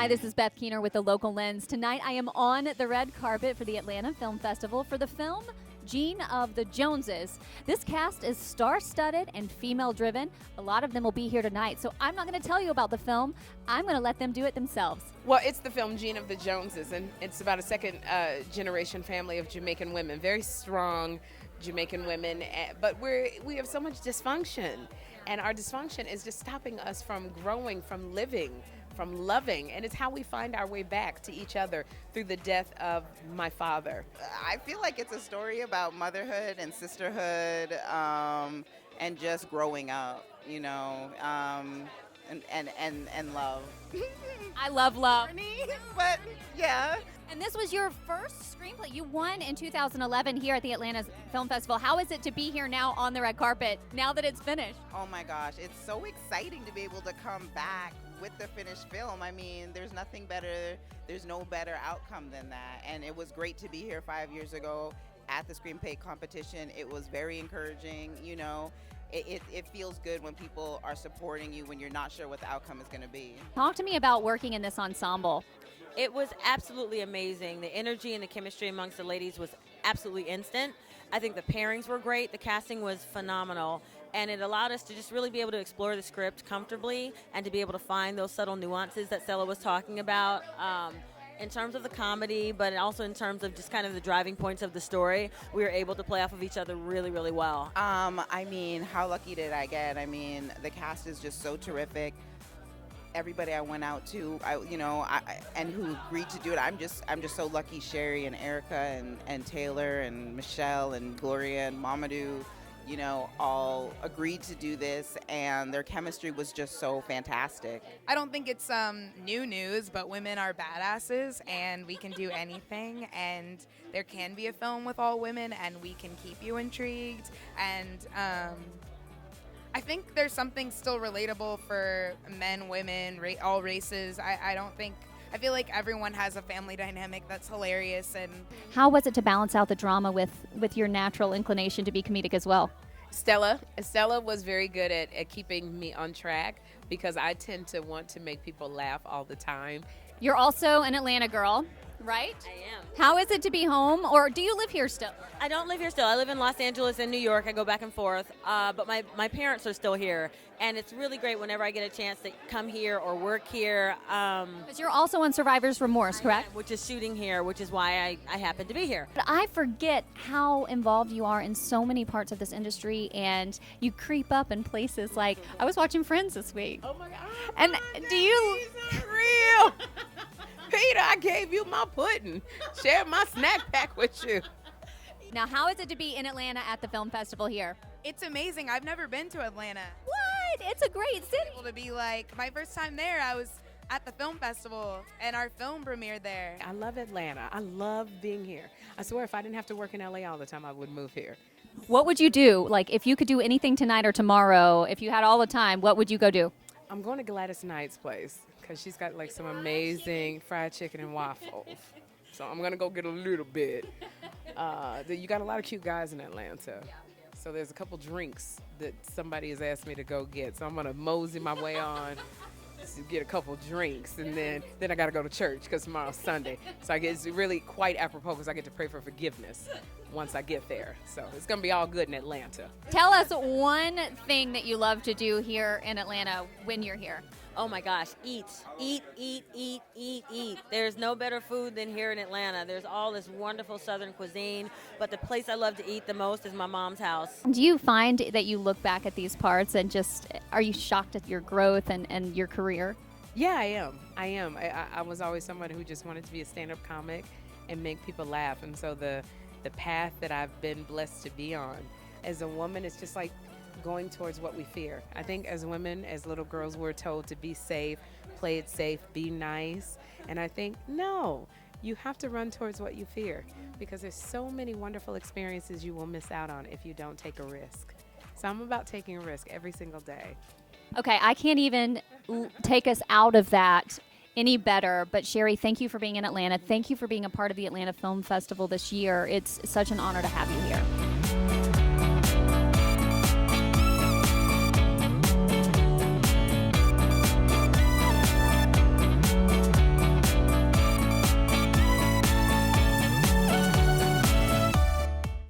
Hi, this is Beth Keener with the Local Lens. Tonight I am on the red carpet for the Atlanta Film Festival for the film Gene of the Joneses. This cast is star-studded and female-driven. A lot of them will be here tonight, so I'm not going to tell you about the film. I'm going to let them do it themselves. Well, it's the film Gene of the Joneses, and it's about a second generation family of Jamaican women, very strong Jamaican women, but we have so much dysfunction, and our dysfunction is just stopping us from growing, from living, from loving, and it's how we find our way back to each other through the death of my father. I feel like it's a story about motherhood and sisterhood, and just growing up, you know, and love. I love love. But yeah. And this was your first screenplay. You won in 2011 here at the Atlanta Film Festival. How is it to be here now on the red carpet, now that it's finished? Oh my gosh, it's so exciting to be able to come back with the finished film. I mean, there's no better outcome than that. And it was great to be here 5 years ago at the screenplay competition. It was very encouraging, you know. It feels good when people are supporting you when you're not sure what the outcome is going to be. Talk to me about working in this ensemble. It was absolutely amazing. The energy and the chemistry amongst the ladies was absolutely instant. I think the pairings were great. The casting was phenomenal. And it allowed us to just really be able to explore the script comfortably and to be able to find those subtle nuances that Stella was talking about in terms of the comedy, but also in terms of just kind of the driving points of the story. We were able to play off of each other really, really well. I mean, how lucky did I get? I mean, the cast is just so terrific. Everybody I went out to, and who agreed to do it, I'm just so lucky. Sherry and Erica and Taylor and Michelle and Gloria and Mamadou, you know, all agreed to do this, and their chemistry was just so fantastic. I don't think it's new news, but women are badasses, and we can do anything, and there can be a film with all women, and we can keep you intrigued, and I think there's something still relatable for men, women, all races. I feel like everyone has a family dynamic that's hilarious. And how was it to balance out the drama with your natural inclination to be comedic as well? Stella was very good at keeping me on track because I tend to want to make people laugh all the time. You're also an Atlanta girl, right? I am. How is it to be home, or do you live here still? I don't live here still. I live in Los Angeles and New York. I go back and forth, but my parents are still here, and it's really great whenever I get a chance to come here or work here. Because you're also on Survivor's Remorse, correct? Which is shooting here, which is why I happen to be here. But I forget how involved you are in so many parts of this industry, and you creep up in places like, I was watching Friends this week. Oh my God. And do you... These are real. Peter, I gave you my pudding. Shared my snack pack with you. Now, how is it to be in Atlanta at the film festival here? it's amazing. I've never been to Atlanta. What? It's a great city. To be like, my first time there, I was at the film festival, and our film premiered there. I love Atlanta. I love being here. I swear if I didn't have to work in LA all the time, I would move here. What would you do? Like, if you could do anything tonight or tomorrow, if you had all the time, what would you go do? I'm going to Gladys Knight's place because she's got like some amazing fried chicken and waffles. So I'm going to go get a little bit. You got a lot of cute guys in Atlanta. So there's a couple drinks that somebody has asked me to go get. So I'm going to mosey my way on to get a couple drinks. And then I got to go to church because tomorrow's Sunday. So it's really quite apropos because I get to pray for forgiveness once I get there. So it's going to be all good in Atlanta. Tell us one thing that you love to do here in Atlanta when you're here. Oh my gosh, eat. There's no better food than here in Atlanta. There's all this wonderful Southern cuisine, but the place I love to eat the most is my mom's house. Do you find that you look back at these parts and just, are you shocked at your growth and your career? Yeah, I am. I was always someone who just wanted to be a stand-up comic and make people laugh. And so the path that I've been blessed to be on as a woman, it's just like going towards what we fear. I think as women, as little girls, we're told to be safe, play it safe, be nice. And I think, no, you have to run towards what you fear because there's so many wonderful experiences you will miss out on if you don't take a risk. So I'm about taking a risk every single day. Okay, I can't even take us out of that any better. But Sherry, thank you for being in Atlanta. Thank you for being a part of the Atlanta Film Festival this year. It's such an honor to have you here.